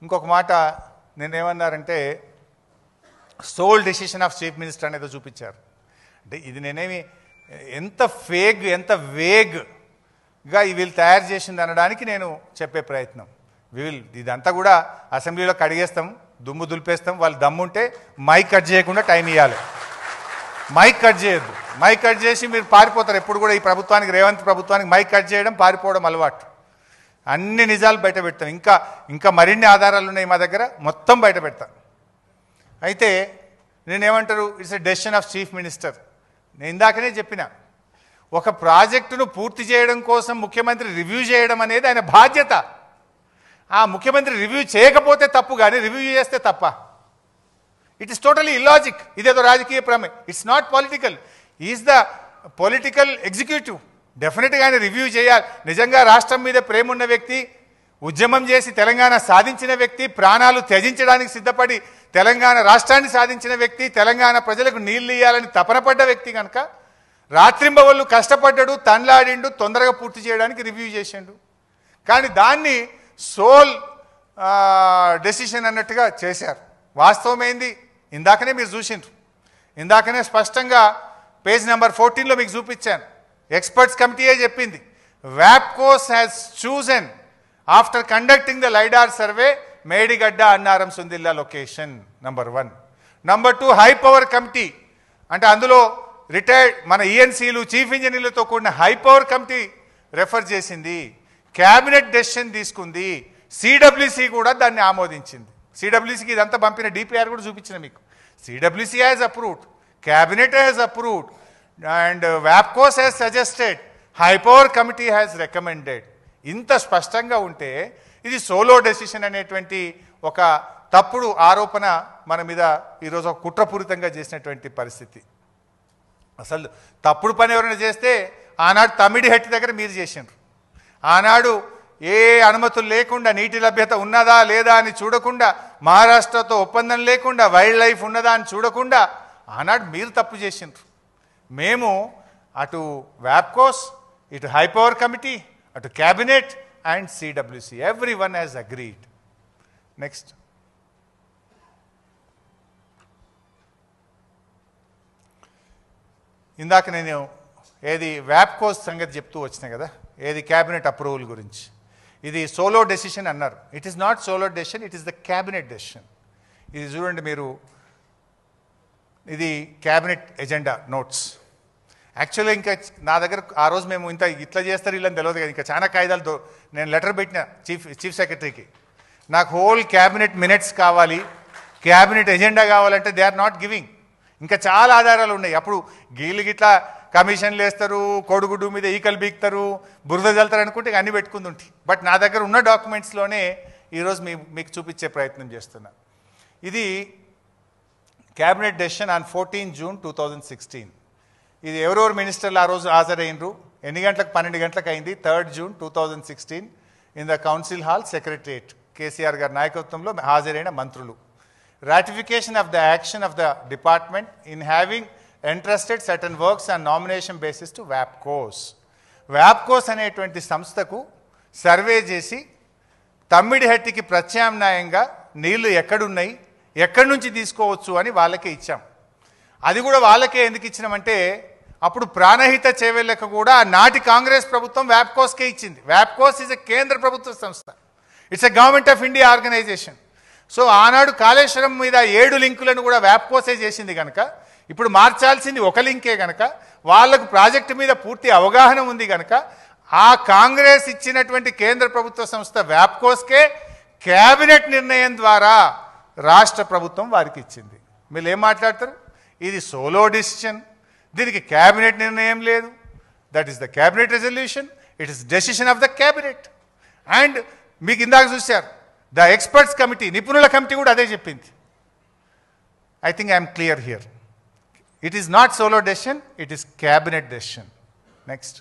ఇంకొక మాట నేనేమన్నారంటే sole decision of chief minister అనేది చూపించారు. అంటే ఇది నేనేమి ఎంత ఫేగ్ ఎంత వేగ్గా వీళ్ళు తయారు చేసింది అనడానికి నేను చెప్పే ప్రయత్నం. ఇదంతా కూడా అసెంబ్లీలో కడిగేస్తాం, దుమ్ము దులిపేస్తాం. వాళ్ళు దమ్ముంటే మైక్ కట్ చేయకుండా టైం ఇవ్వాలి. మైక్ కట్ చేయొద్దు. మైక్ కట్ చేసి మీరు పారిపోతారు. ఎప్పుడు కూడా ఈ ప్రభుత్వానికి, రేవంత్ ప్రభుత్వానికి మైక్ కట్ చేయడం, పారిపోవడం అలవాటు. అన్ని నిజాలు బయట పెడతాం. ఇంకా మరిన్ని ఆధారాలు ఉన్నాయి మా దగ్గర, మొత్తం బయట పెడతాం. అయితే నేనేమంటారు, it's a decision of chief minister. నేను ఇందాకనే చెప్పిన, ఒక ప్రాజెక్టును పూర్తి చేయడం కోసం ముఖ్యమంత్రి రివ్యూ చేయడం అనేది ఆయన బాధ్యత. ఆ ముఖ్యమంత్రి రివ్యూ చేయకపోతే తప్పు, కానీ రివ్యూ చేస్తే తప్ప. It is totally illogic. ఇదేదో రాజకీయ ప్రమే, it's not political. Is the political executive. డెఫినెట్గా ఆయన రివ్యూ చేయాలి. నిజంగా రాష్ట్రం మీద ప్రేమ ఉన్న వ్యక్తి, ఉద్యమం చేసి తెలంగాణ సాధించిన వ్యక్తి, ప్రాణాలు త్యజించడానికి సిద్ధపడి తెలంగాణ రాష్ట్రాన్ని సాధించిన వ్యక్తి, తెలంగాణ ప్రజలకు నీళ్లు ఇవ్వాలని తపన పడ్డ వ్యక్తి కనుక రాత్రింబవళ్ళు కష్టపడ్డాడు, తన్లాడిండు, తొందరగా పూర్తి చేయడానికి రివ్యూ చేసిండు. కానీ దాన్ని సోల్ డెసిషన్ అన్నట్టుగా చేశారు. వాస్తవమైంది ఇందాకనే మీరు చూసిండ్రు. ఇందాకనే స్పష్టంగా పేజ్ నెంబర్ 14లో మీకు చూపించాను. ఎక్స్పర్ట్స్ కమిటీయే చెప్పింది, వ్యాప్కోస్ has chosen after conducting the lidar survey Medigadda Annaram Sundilla location. Number 1. Number 2, high power committee. అంటే అందులో రిటైర్డ్ మన ఈఎన్సీలు, చీఫ్ ఇంజనీర్లతో కూడిన హై పవర్ కమిటీ రెఫర్ చేసింది. క్యాబినెట్ డెసిషన్ తీసుకుంది. సిడబ్ల్యూసి కూడా దాన్ని ఆమోదించింది. సిడబ్ల్యూసికి ఇదంతా పంపిన డిపిఆర్ కూడా చూపించిన మీకు. CWC has approved, cabinet has approved, and వ్యాప్కోస్ has suggested, high power committee has recommended. ఇంత స్పష్టంగా ఉంటే ఇది సోలో డెసిషన్ అనేటువంటి ఒక తప్పుడు ఆరోపణ మన మీద ఈరోజు ఒక కుట్రపూరితంగా చేసినటువంటి పరిస్థితి. అసలు తప్పుడు పని ఎవరైనా చేస్తే ఆనాడు తమ్మిడిహట్టి దగ్గర మీరు చేసిండ్రు. ఆనాడు ఏ అనుమతులు లేకుండా, నీటి లభ్యత ఉన్నదా లేదా అని చూడకుండా, మహారాష్ట్రతో ఒప్పందం లేకుండా, వైల్డ్ లైఫ్ ఉన్నదా అని చూడకుండా ఆనాడు మీరు తప్పు చేసిండ్రు. మేము అటు వ్యాప్కోస్, ఇటు హై పవర్ కమిటీ, అటు cabinet and CWC, everyone has agreed. Next. ఇందాక నేను ఏది వ్యాప్కోస్ సంగతి చెప్తూ వచ్చినా కదా, ఏది క్యాబినెట్ అప్రూవల్ గురించి. ఇది సోలో డెసిషన్ అన్నారు. It is not solo decision, it is the cabinet decision. ఇది చూడండి మీరు, ఇది క్యాబినెట్ ఎజెండా నోట్స్. యాక్చువల్గా ఇంకా నా దగ్గర ఆ రోజు మేము ఇట్లా చేస్తారు వీళ్ళని తెలియదు కదా, ఇంకా చాలా కాయిదాలతో నేను లెటర్ పెట్టిన చీఫ్ సెక్రటరీకి. నాకు హోల్ క్యాబినెట్ మినిట్స్ కావాలి, క్యాబినెట్ ఎజెండా కావాలంటే దే ఆర్ నాట్ గివింగ్. ఇంకా చాలా ఆధారాలు ఉన్నాయి. అప్పుడు గీళ్ళు గిట్లా కమిషన్లు వేస్తారు, కోడిగుడ్డు మీద ఈకలు బీక్తారు, బురద జల్తారు అనుకుంటే అన్నీ పెట్టుకుంది ఉంటాయి. బట్ నా దగ్గర ఉన్న డాక్యుమెంట్స్లోనే ఈరోజు మీకు చూపించే ప్రయత్నం చేస్తున్నా. ఇది క్యాబినెట్ డెసిషన్ ఆన్ 14 జూన్ 2016. ఇది ఎవరెవరు మినిస్టర్లు ఆ రోజు హాజరైనరు, ఎన్ని గంటలకు, 12 గంటలకు అయింది. 3 June 2016 in the council hall, secretariat, KCR గారి నాయకత్వంలో హాజరైన మంత్రులు. Ratification of the action of the department in having entrusted certain works on nomination basis to వ్యాప్కోస్. వ్యాప్కోస్ అనేటువంటి సంస్థకు సర్వే చేసి తమ్మిడిహట్టికి ప్రత్యామ్నాయంగా నీళ్లు ఎక్కడున్నాయి, ఎక్కడి నుంచి తీసుకోవచ్చు అని వాళ్ళకే ఇచ్చాం. అది కూడా వాళ్ళకే ఎందుకు ఇచ్చినామంటే, అప్పుడు ప్రాణహిత చేవేళ్ళకు కూడా నాటి కాంగ్రెస్ ప్రభుత్వం వ్యాప్కోస్కే ఇచ్చింది. వ్యాప్కోస్ ఈజ్ ఎ కేంద్ర ప్రభుత్వ సంస్థ, it's a government of India organization. So ఆనాడు కాళేశ్వరం మీద 7 లింకులను కూడా వ్యాప్కోసే చేసింది కనుక, ఇప్పుడు మార్చాల్సింది ఒక లింకే కనుక, వాళ్లకు ప్రాజెక్టు మీద పూర్తి అవగాహన ఉంది కనుక, ఆ కాంగ్రెస్ ఇచ్చినటువంటి కేంద్ర ప్రభుత్వ సంస్థ వ్యాప్కోస్కే క్యాబినెట్ నిర్ణయం ద్వారా రాష్ట్ర ప్రభుత్వం వారికి ఇచ్చింది. మీరు ఏం మాట్లాడతారు? ఇది సోలో డిసిషన్, దీనికి క్యాబినెట్ నిర్ణయం లేదు. That is the cabinet resolution, it is decision of the cabinet. And మీకు ఇందాక చూశారు, ద ఎక్స్పర్ట్స్ కమిటీ, నిపుణుల కమిటీ కూడా అదే చెప్పింది. I think I'm clear here. It is not solo decision, it is cabinet decision. Next.